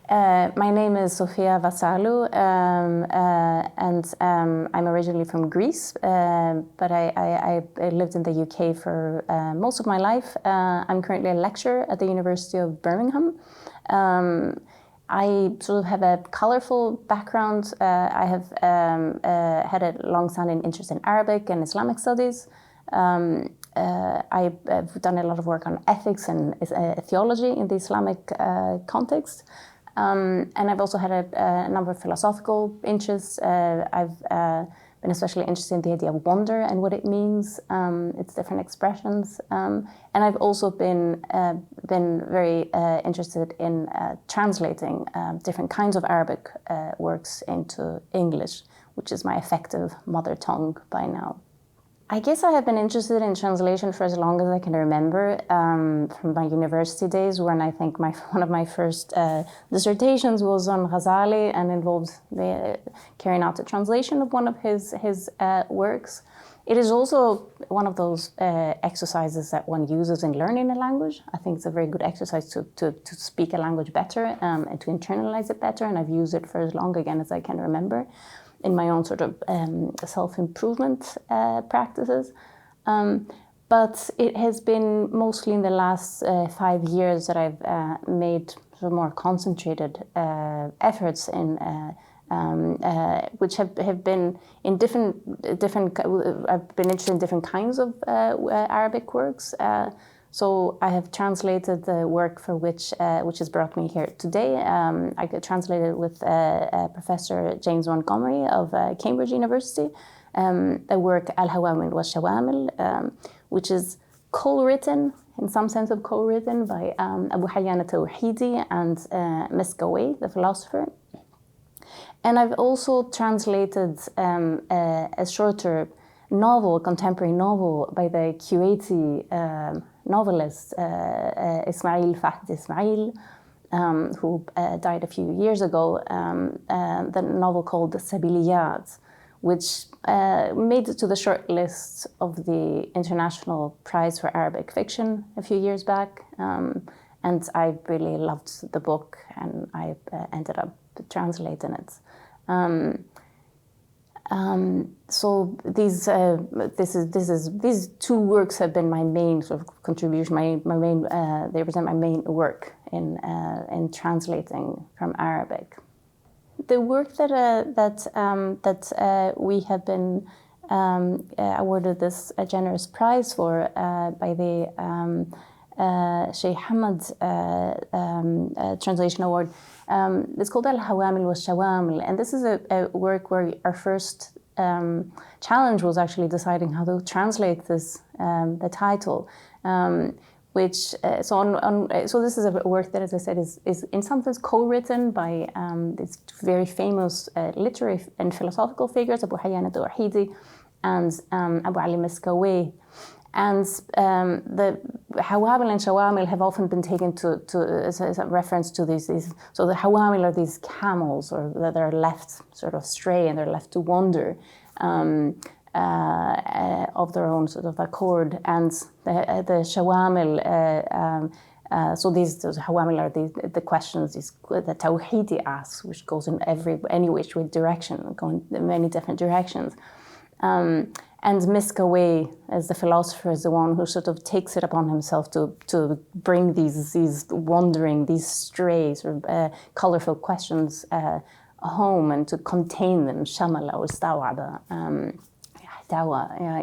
My name is Sophia Vasalou, and I'm originally from Greece, but I lived in the UK for most of my life. I'm currently a lecturer at the University of Birmingham. I sort of have a colorful background. I have had a long-standing interest in Arabic and Islamic studies. I've done a lot of work on ethics and theology in the Islamic context. And I've also had a number of philosophical interests. I've been especially interested in the idea of wonder and what it means, its different expressions. And I've also been very interested in translating different kinds of Arabic works into English, which is my effective mother tongue by now. I guess I have been interested in translation for as long as I can remember, from my university days, when I think one of my first dissertations was on Ghazali and involved carrying out the translation of one of his works. It is also one of those exercises that one uses in learning a language. I think it's a very good exercise to speak a language better and to internalize it better, and I've used it for as long again as I can remember in my own sort of self-improvement practices. But it has been mostly in the last 5 years that I've made sort of more concentrated efforts in which have been in different. I've been interested in different kinds of Arabic works. So I have translated the work for which has brought me here today. I translated with Professor James Montgomery of Cambridge University, the work al-Hawamil والشوامل, which is co-written, in some sense of co-written, by Abū Ḥayyān al-Tawḥīdī and Miskawayh, the philosopher. And I've also translated a shorter novel, contemporary novel, by the Kuwaiti novelist Ismail Fahd Ismail, who died a few years ago. The novel called Sabiliyat, which made it to the short list of the International Prize for Arabic Fiction a few years back. And I really loved the book, and I ended up translating it. So these two works have been my main sort of contribution. My main they represent my main work in translating from Arabic. The work that we have been awarded this generous prize for by the Sheikh Hamad Translation Award. It's called al-Hawamil والشوامل, and this is a work where our first challenge was actually deciding how to translate this, the title, so this is a work that, as I said, is in some sense co-written by these very famous literary and philosophical figures, Abū Ḥayyān al-Tawḥīdī and Abu Ali Miskawayh. And the Hawamil and Shawamil have often been taken as a reference to these. So the Hawamil are these camels, or that are left sort of stray and they're left to wander of their own sort of accord. And the Shawamil, so those Hawamil are the questions that Tawḥīdī asks, which goes in any which way direction, going in many different directions. And Miskawayh, as the philosopher, is the one who sort of takes it upon himself to bring these wandering, these stray, sort of colorful questions home and to contain them. Shamala or stawaba,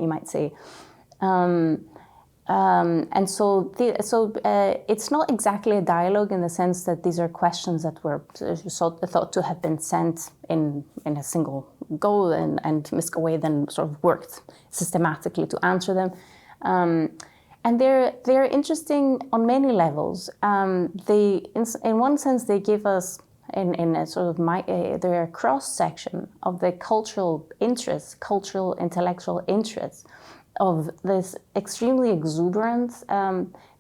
you might say. And so it's not exactly a dialogue in the sense that these are questions that were thought to have been sent in a single go, and Miskawayh then sort of worked systematically to answer them. And they're interesting on many levels. In one sense, they give us in a sort of they're a cross section of the cultural interests, cultural intellectual interests of this extremely exuberant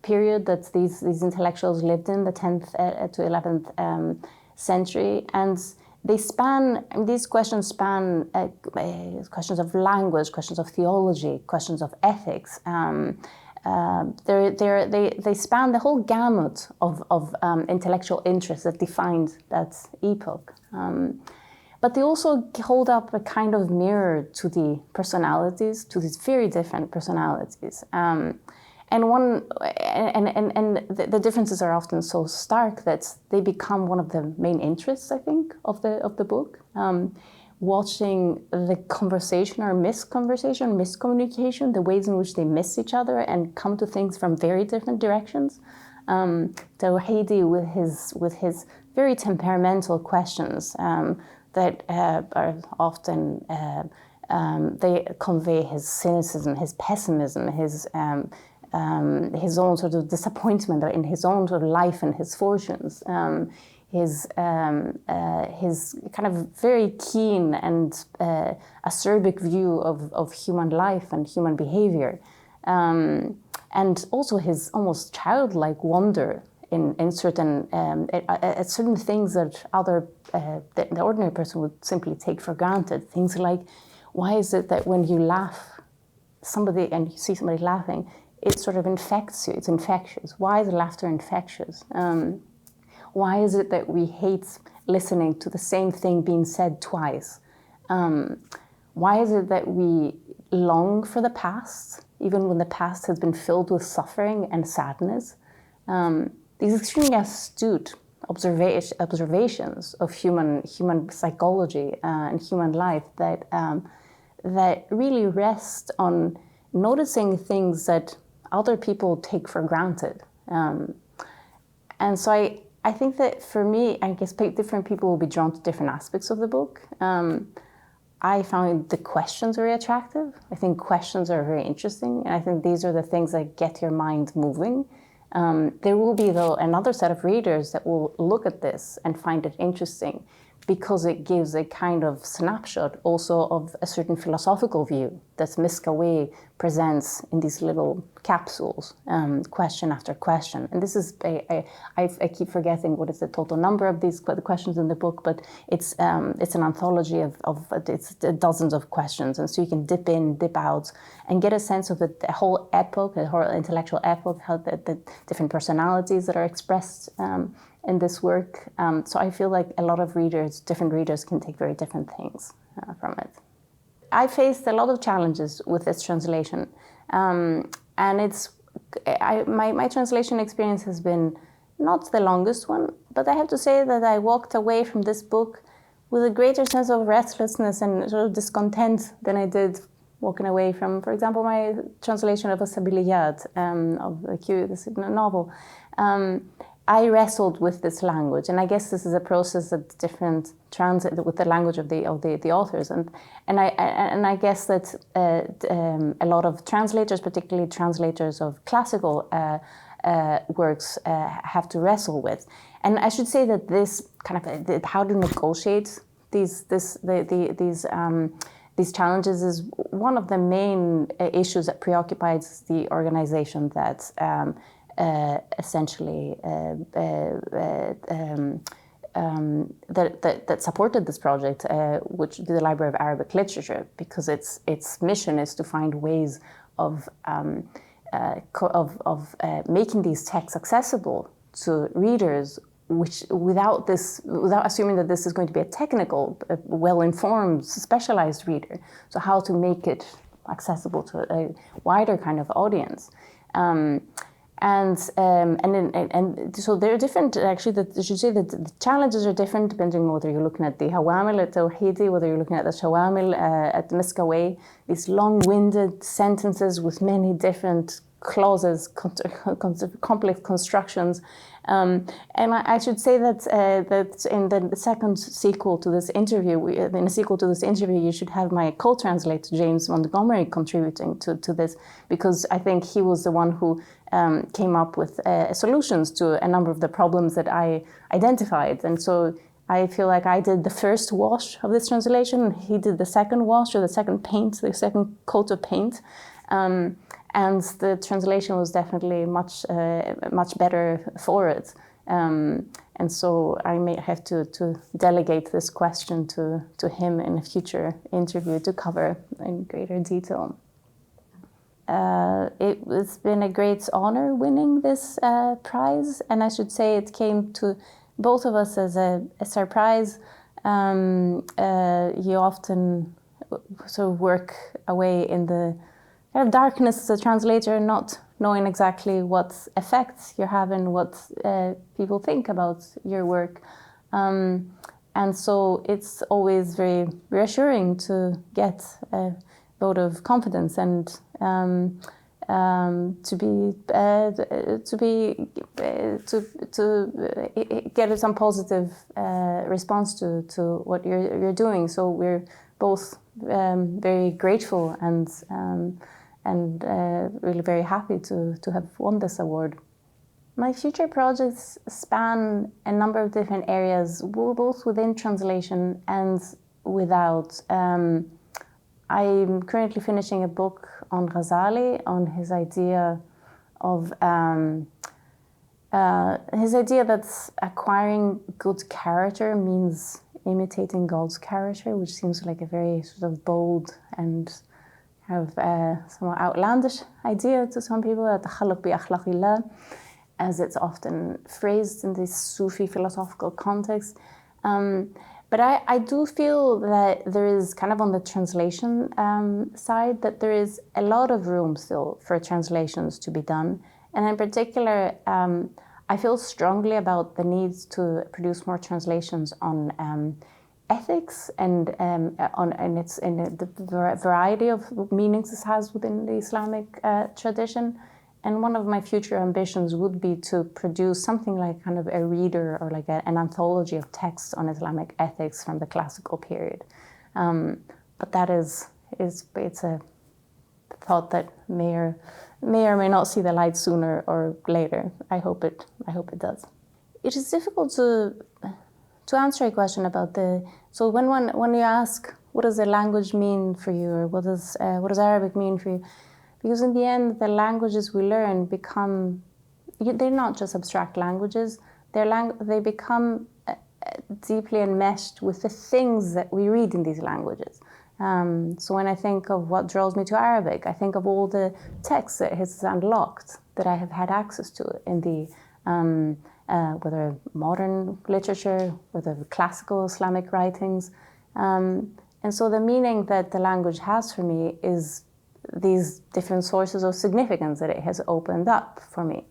period that these intellectuals lived in, the 10th to 11th century. And these questions span questions of language, questions of theology, questions of ethics, they span the whole gamut of intellectual interests that defined that epoch. But they also hold up a kind of mirror to the personalities, to these very different personalities. And the differences are often so stark that they become one of the main interests, I think, of the book. Watching the conversation or miscommunication, the ways in which they miss each other and come to things from very different directions. Tawḥīdī with his very temperamental questions that are often they convey his cynicism, his pessimism, his own sort of disappointment in his own sort of life and his fortunes. His kind of very keen and acerbic view of human life and human behavior, and also his almost childlike wonder in certain at certain things that the ordinary person would simply take for granted. Things like, why is it that when you laugh somebody and you see somebody laughing, it sort of infects you? It's infectious. Why is laughter infectious? Why is it that we hate listening to the same thing being said twice? Why is it that we long for the past, even when the past has been filled with suffering and sadness? These extremely astute observations of human psychology and human life that really rest on noticing things that other people take for granted. And so I think that for me, I guess different people will be drawn to different aspects of the book. I found the questions very attractive. I think questions are very interesting, and I think these are the things that get your mind moving. There will be, though, another set of readers that will look at this and find it interesting because it gives a kind of snapshot also of a certain philosophical view that Miskawayh presents in these little capsules, question after question. And this is, I keep forgetting what is the total number of these questions in the book, but it's an anthology of it's dozens of questions. And so you can dip in, dip out, and get a sense of the whole epoch, the whole intellectual epoch, how the different personalities that are expressed in this work. So I feel like a lot of different readers can take very different things from it. I faced a lot of challenges with this translation. And my translation experience has been not the longest one, but I have to say that I walked away from this book with a greater sense of restlessness and sort of discontent than I did walking away from, for example, my translation of Asabiliyat, of this novel. I wrestled with this language, and I guess this is a process that's different with the language of the authors, and I guess that a lot of translators, particularly translators of classical works, have to wrestle with. And I should say that this kind of how to negotiate these challenges is one of the main issues that preoccupies the organization that. Essentially that supported this project, which the Library of Arabic Literature, because its mission is to find ways of making these texts accessible to readers, which without assuming that this is going to be a technical, well-informed, specialized reader. So how to make it accessible to a wider kind of audience. And so they're different. Actually, I should say that the challenges are different depending on whether you're looking at the الهوامل, al-Tawḥīdī, whether you're looking at the الشوامل, at Miskawayh. These long-winded sentences with many different clauses, complex constructions. And I should say that in the second sequel to this interview, you should have my co-translator James Montgomery contributing to this, because I think he was the one who came up with solutions to a number of the problems that I identified. And so I feel like I did the first wash of this translation, and he did the second wash, or the second coat of paint. And the translation was definitely much better for it. And so I may have to delegate this question to him in a future interview to cover in greater detail. it's been a great honor winning this prize, and I should say it came to both of us as a surprise. You often sort of work away in the kind of darkness as a translator, not knowing exactly what effects you're having, what people think about your work. And so it's always very reassuring to get a vote of confidence and to get some positive response to what you're doing. So we're both very grateful and really very happy to have won this award. My future projects span a number of different areas, both within translation and without. I'm currently finishing a book on Ghazali, on his idea that acquiring good character means imitating God's character, which seems like a very sort of bold and kind of somewhat outlandish idea to some people, التخلق بأخلاق الله, as it's often phrased in this Sufi philosophical context. But I do feel that there is kind of on the translation side that there is a lot of room still for translations to be done. And in particular, I feel strongly about the need to produce more translations on ethics and the variety of meanings this has within the Islamic tradition. And one of my future ambitions would be to produce something like kind of a reader or like an anthology of texts on Islamic ethics from the classical period. But that it's a thought that may or may not see the light sooner or later. I hope it does. It is difficult to answer a question about so when you ask what does a language mean for you, or what does Arabic mean for you? Because in the end, the languages we learn they're not just abstract languages, they become deeply enmeshed with the things that we read in these languages. So when I think of what draws me to Arabic, I think of all the texts that it has unlocked, that I have had access to in the, whether modern literature, whether classical Islamic writings. And so the meaning that the language has for me is these different sources of significance that it has opened up for me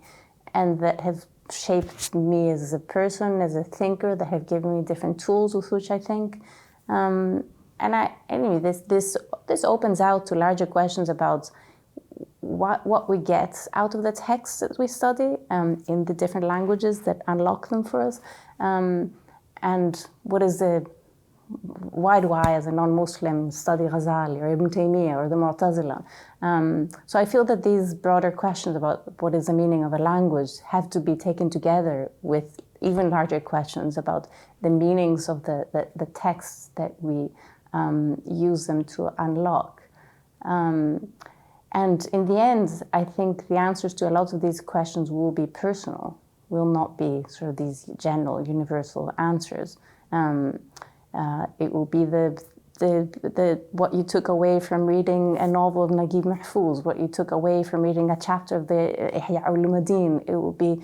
and that have shaped me as a person, as a thinker, that have given me different tools with which I think. Anyway, this opens out to larger questions about what we get out of the texts that we study in the different languages that unlock them for us, and why do I, as a non-Muslim, study Ghazali or Ibn Taymiyyah or the Mu'tazila? So I feel that these broader questions about what is the meaning of a language have to be taken together with even larger questions about the meanings of the texts that we use them to unlock. And in the end, I think the answers to a lot of these questions will be personal, will not be sort of these general, universal answers. It will be what you took away from reading a novel of Naguib Mahfouz, what you took away from reading a chapter of the Ihya Ulumuddin. It will be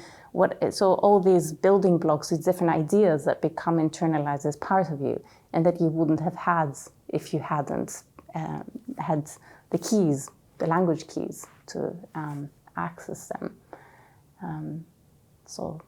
so all these building blocks, these different ideas that become internalized as part of you, and that you wouldn't have had if you hadn't had the keys, the language keys, to access them. So